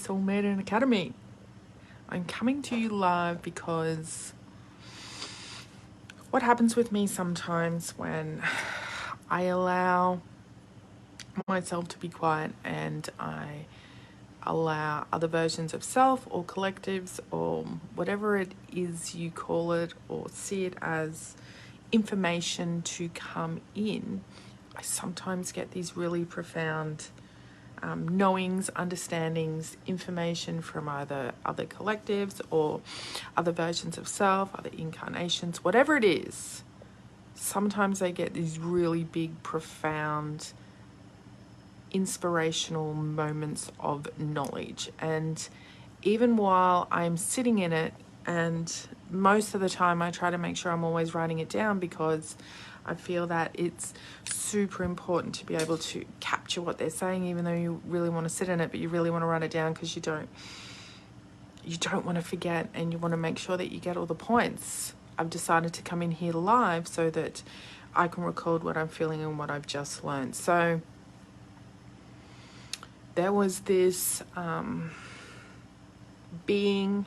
Soulmate Academy. I'm coming to you live because what happens with me sometimes when I allow myself to be quiet and I allow other versions of self or collectives or whatever it is you call it or see it as information to come in, I sometimes get these really profound knowings, understandings, information from either other collectives or other versions of self, other incarnations, whatever it is. Sometimes I get these really big, profound, inspirational moments of knowledge. And even while I'm sitting in it, and most of the time I try to make sure I'm always writing it down because I feel that it's super important to be able to capture what they're saying, even though you really want to sit in it, but you really want to write it down because you don't want to forget and you want to make sure that you get all the points. I've decided to come in here live so that I can record what I'm feeling and what I've just learned. So there was this being,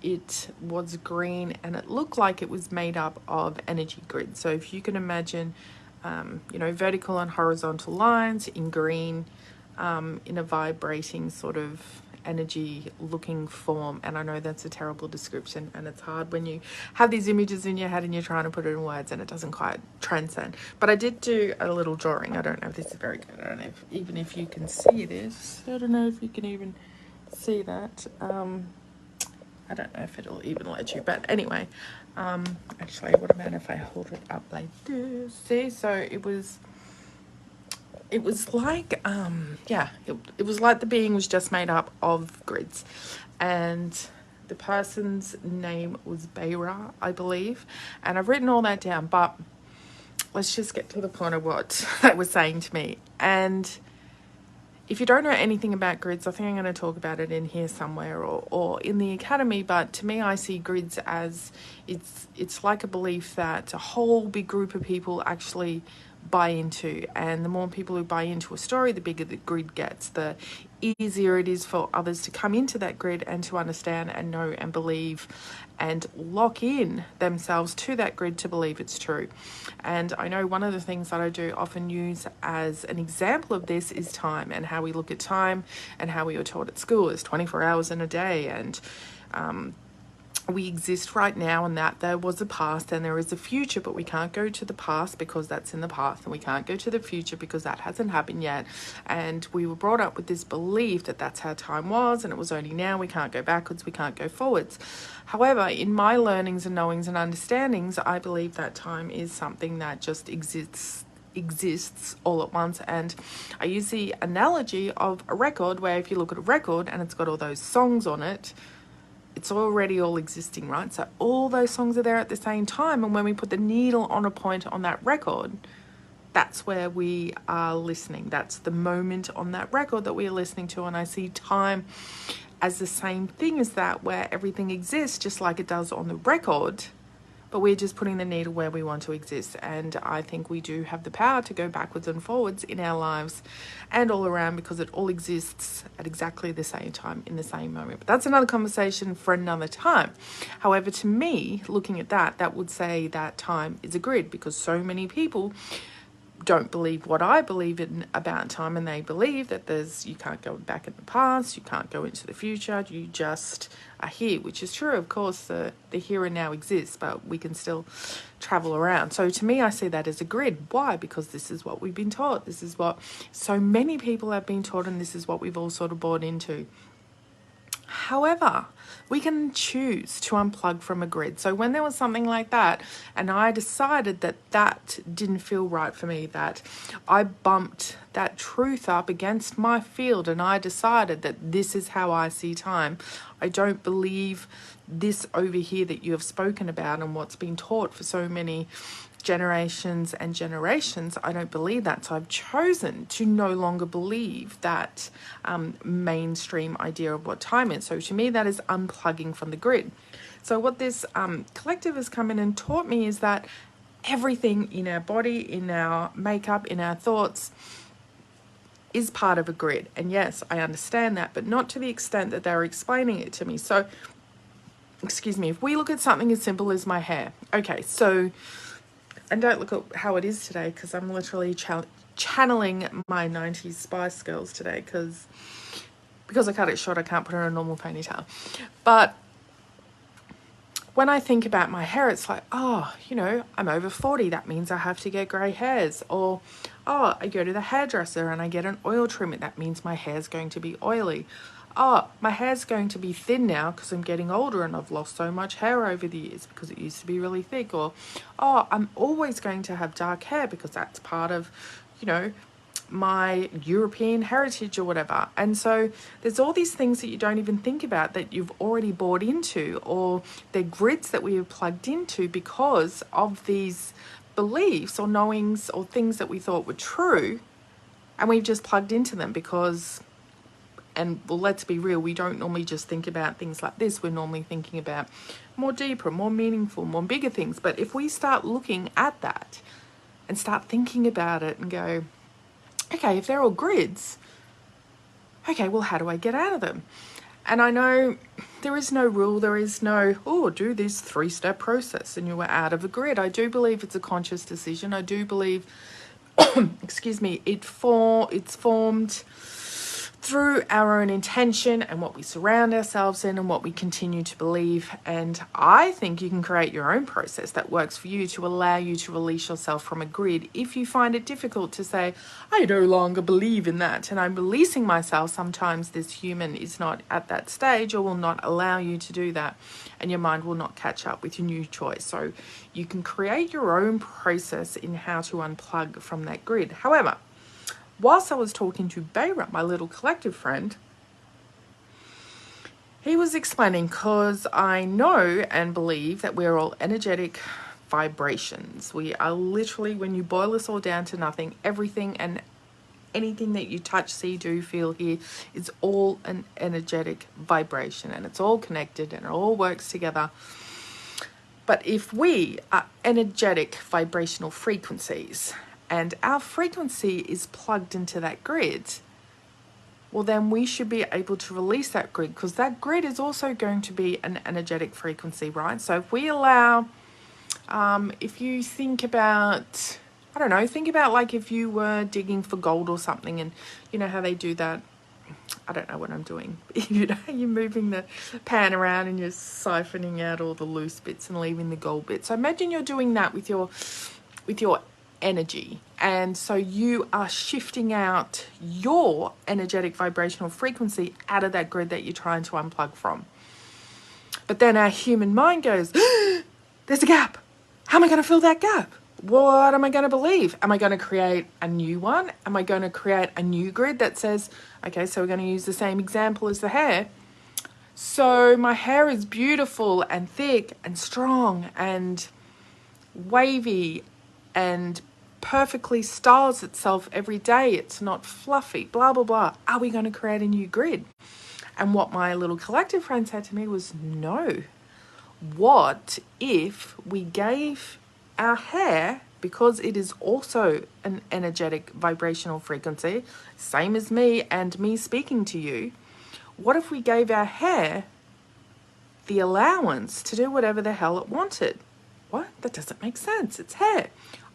it was green and it looked like it was made up of energy grids. So if you can imagine, vertical and horizontal lines in green, in a vibrating sort of energy looking form. And I know that's a terrible description and it's hard when you have these images in your head and you're trying to put it in words and it doesn't quite transcend. But I did do a little drawing. I don't know if this is very good. I don't know even if you can see this. I don't know if you can even see that. I don't know if it'll even let you, but anyway, actually, what about if I hold it up like this? See, so it was like, it was like the being was just made up of grids, and the person's name was Beira, I believe, and I've written all that down, but let's just get to the point of what they were saying to me. And if you don't know anything about grids, I think I'm going to talk about it in here somewhere or in the academy, but to me I see grids as it's like a belief that a whole big group of people actually buy into, and the more people who buy into a story, the bigger the grid gets, the easier it is for others to come into that grid and to understand and know and believe and lock in themselves to that grid to believe it's true. And I know one of the things that I do often use as an example of this is time, and how we look at time and how we were taught at school is 24 hours in a day, and we exist right now, and that there was a past and there is a future, but we can't go to the past because that's in the past, and we can't go to the future because that hasn't happened yet. And we were brought up with this belief that that's how time was, and it was only now. We can't go backwards, we can't go forwards. However, in my learnings and knowings and understandings, I believe that time is something that just exists all at once. And I use the analogy of a record, where if you look at a record and it's got all those songs on it, it's already all existing, right? So all those songs are there at the same time, and when we put the needle on a point on that record, that's where we are listening. That's the moment on that record that we are listening to. And I see time as the same thing as that, where everything exists just like it does on the record, but we're just putting the needle where we want to exist. And I think we do have the power to go backwards and forwards in our lives and all around, because it all exists at exactly the same time in the same moment. But that's another conversation for another time. However, to me, looking at that would say that time is a grid, because so many people don't believe what I believe in about time, and they believe that you can't go back in the past, you can't go into the future, you just are here, which is true. Of course, the here and now exists, but we can still travel around. So to me, I see that as a grid. Why? Because this is what we've been taught. This is what so many people have been taught, and this is what we've all sort of bought into. However, we can choose to unplug from a grid. So when there was something like that, and I decided that didn't feel right for me, that I bumped that truth up against my field, and I decided that this is how I see time. I don't believe this over here that you have spoken about and what's been taught for so many generations and generations. I don't believe that. So I've chosen to no longer believe that mainstream idea of what time is. So to me, that is unplugging from the grid. So what this collective has come in and taught me is that everything in our body, in our makeup, in our thoughts, is part of a grid. And yes, I understand that, but not to the extent that they're explaining it to me. So, excuse me, if we look at something as simple as my hair. Okay, so, and don't look at how it is today, because I'm literally channeling my 90s Spice Girls today, because I cut it short, I can't put it in a normal ponytail. But when I think about my hair, it's like, oh, you know, I'm over 40. That means I have to get grey hairs. Or, oh, I go to the hairdresser and I get an oil treatment. That means my hair's going to be oily. Oh, my hair's going to be thin now because I'm getting older and I've lost so much hair over the years because it used to be really thick. Or, oh, I'm always going to have dark hair because that's part of, you know, my European heritage or whatever. And so there's all these things that you don't even think about that you've already bought into, or they're grids that we have plugged into because of these beliefs or knowings or things that we thought were true, and we've just plugged into them because, and well, let's be real, we don't normally just think about things like this. We're normally thinking about more deeper, more meaningful, more bigger things. But if we start looking at that and start thinking about it and go, okay, if they're all grids, okay, well, how do I get out of them? And I know there is no rule, there is no, oh, do this 3-step process and you are out of a grid. I do believe it's a conscious decision. I do believe, excuse me, it's formed through our own intention and what we surround ourselves in and what we continue to believe. And I think you can create your own process that works for you to allow you to release yourself from a grid. If you find it difficult to say, I no longer believe in that and I'm releasing myself, sometimes this human is not at that stage or will not allow you to do that, and your mind will not catch up with your new choice. So you can create your own process in how to unplug from that grid. However, whilst I was talking to Beira, my little collective friend, he was explaining, because I know and believe that we're all energetic vibrations. We are literally, when you boil us all down to nothing, everything and anything that you touch, see, do, feel, hear is all an energetic vibration, and it's all connected and it all works together. But if we are energetic vibrational frequencies, and our frequency is plugged into that grid, well, then we should be able to release that grid, because that grid is also going to be an energetic frequency, right? So if we allow, if you think about, I don't know, think about like if you were digging for gold or something, and you know how they do that. I don't know what I'm doing. You know, you're moving the pan around and you're siphoning out all the loose bits and leaving the gold bits. So imagine you're doing that with your energy, and so you are shifting out your energetic vibrational frequency out of that grid that you're trying to unplug from. But then our human mind goes, there's a gap. How am I going to fill that gap? What am I going to believe? Am I going to create a new one? Am I going to create a new grid that says, okay, so we're going to use the same example as the hair. So my hair is beautiful and thick and strong and wavy and perfectly styles itself every day. It's not fluffy, blah, blah, blah. Are we going to create a new grid? And what my little collective friend said to me was, no. What if we gave our hair, because it is also an energetic vibrational frequency, same as me and me speaking to you, what if we gave our hair the allowance to do whatever the hell it wanted? What? That doesn't make sense. It's hair.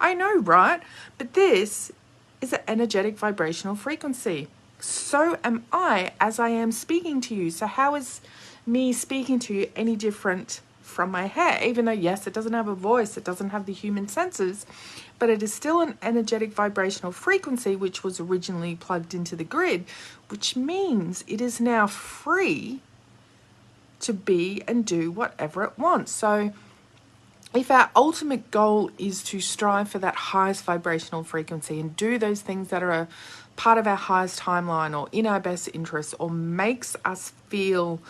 I know, right? But this is an energetic vibrational frequency. So am I as I am speaking to you. So how is me speaking to you any different from my hair? Even though, yes, it doesn't have a voice, it doesn't have the human senses, but it is still an energetic vibrational frequency which was originally plugged into the grid, which means it is now free to be and do whatever it wants. So if our ultimate goal is to strive for that highest vibrational frequency and do those things that are a part of our highest timeline or in our best interest or makes us feel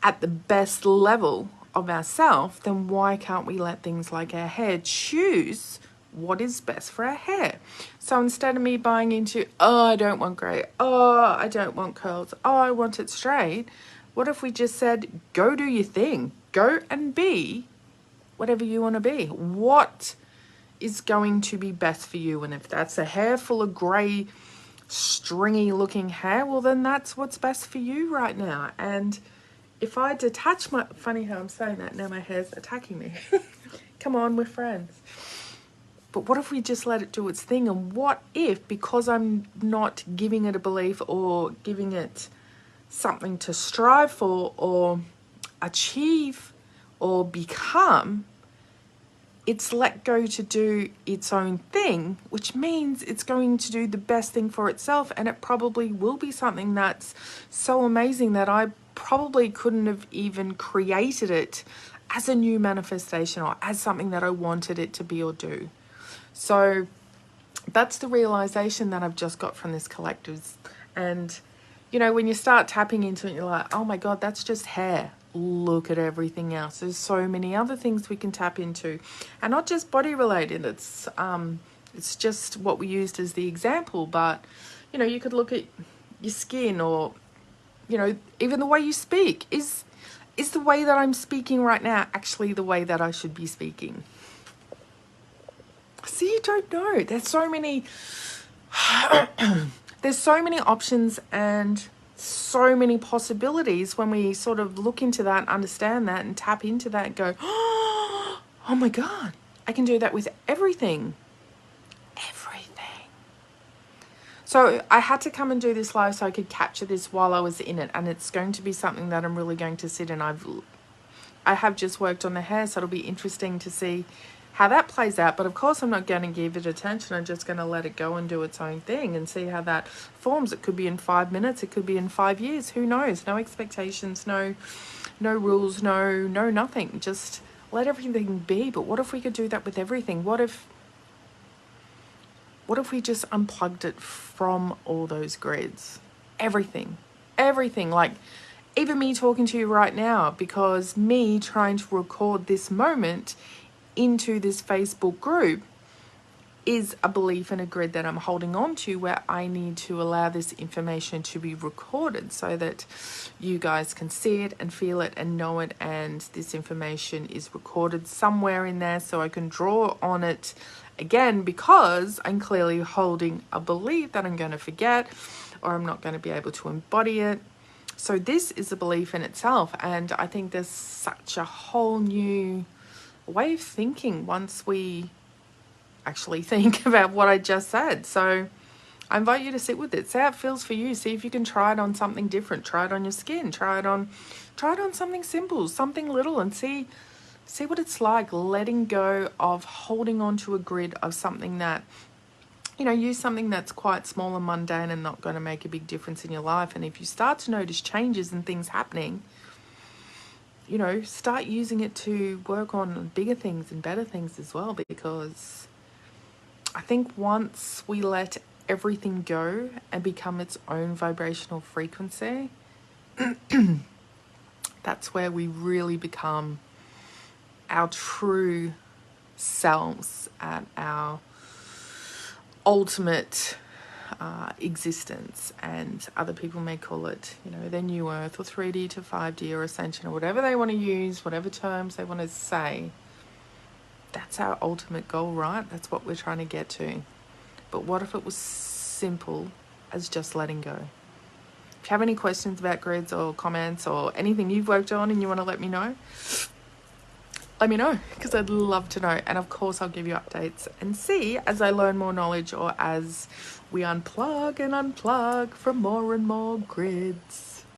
at the best level of ourselves, then why can't we let things like our hair choose what is best for our hair? So instead of me buying into, oh, I don't want grey, oh, I don't want curls, oh, I want it straight, what if we just said, go do your thing, go and be whatever you want to be. What is going to be best for you? And if that's a hair full of grey stringy looking hair, well then that's what's best for you right now. And if I detach my, funny how I'm saying that, now my hair's attacking me. Come on, we're friends. But what if we just let it do its thing? And what if, because I'm not giving it a belief or giving it something to strive for or achieve or become, it's let go to do its own thing, which means it's going to do the best thing for itself, and it probably will be something that's so amazing that I probably couldn't have even created it as a new manifestation or as something that I wanted it to be or do. So that's the realization that I've just got from this collective. And, you know, when you start tapping into it, you're like, oh my God, that's just hair. Look at everything else. There's so many other things we can tap into, and not just body related. It's just what we used as the example, but, you know, you could look at your skin, or, you know, even the way you speak. Is the way that I'm speaking right now actually the way that I should be speaking? See, you don't know. There's so many there's so many options and so many possibilities when we sort of look into that and understand that and tap into that and go, oh my God, I can do that with everything. Everything. So I had to come and do this live so I could capture this while I was in it, and it's going to be something that I'm really going to sit in. I have just worked on the hair, so it'll be interesting to see how that plays out. But of course I'm not going to give it attention. I'm just going to let it go and do its own thing and see how that forms. It could be in 5 minutes, it could be in 5 years, who knows? No expectations, no rules, no nothing. Just let everything be. But what if we could do that with everything? What if we just unplugged it from all those grids? Everything, like even me talking to you right now, because me trying to record this moment into this Facebook group is a belief and a grid that I'm holding on to, where I need to allow this information to be recorded so that you guys can see it and feel it and know it, and this information is recorded somewhere in there so I can draw on it again, because I'm clearly holding a belief that I'm going to forget or I'm not going to be able to embody it. So this is a belief in itself, and I think there's such a whole new way of thinking once we actually think about what I just said. So I invite you to sit with it, see how it feels for you, see if you can try it on something different, try it on your skin, try it on something simple, something little, and see what it's like letting go of holding on to a grid of something that, you know, use something that's quite small and mundane and not going to make a big difference in your life. And if you start to notice changes and things happening, you know, start using it to work on bigger things and better things as well, because I think once we let everything go and become its own vibrational frequency, that's where we really become our true selves at our ultimate existence. And other people may call it, you know, their new earth or 3D to 5D or ascension or whatever they want to use, whatever terms they want to say. That's our ultimate goal, right? That's what we're trying to get to. But what if it was simple as just letting go? If you have any questions about grids or comments or anything you've worked on and you want to let me know, because I'd love to know. And of course I'll give you updates and see as I learn more knowledge, or as we unplug and unplug from more and more grids.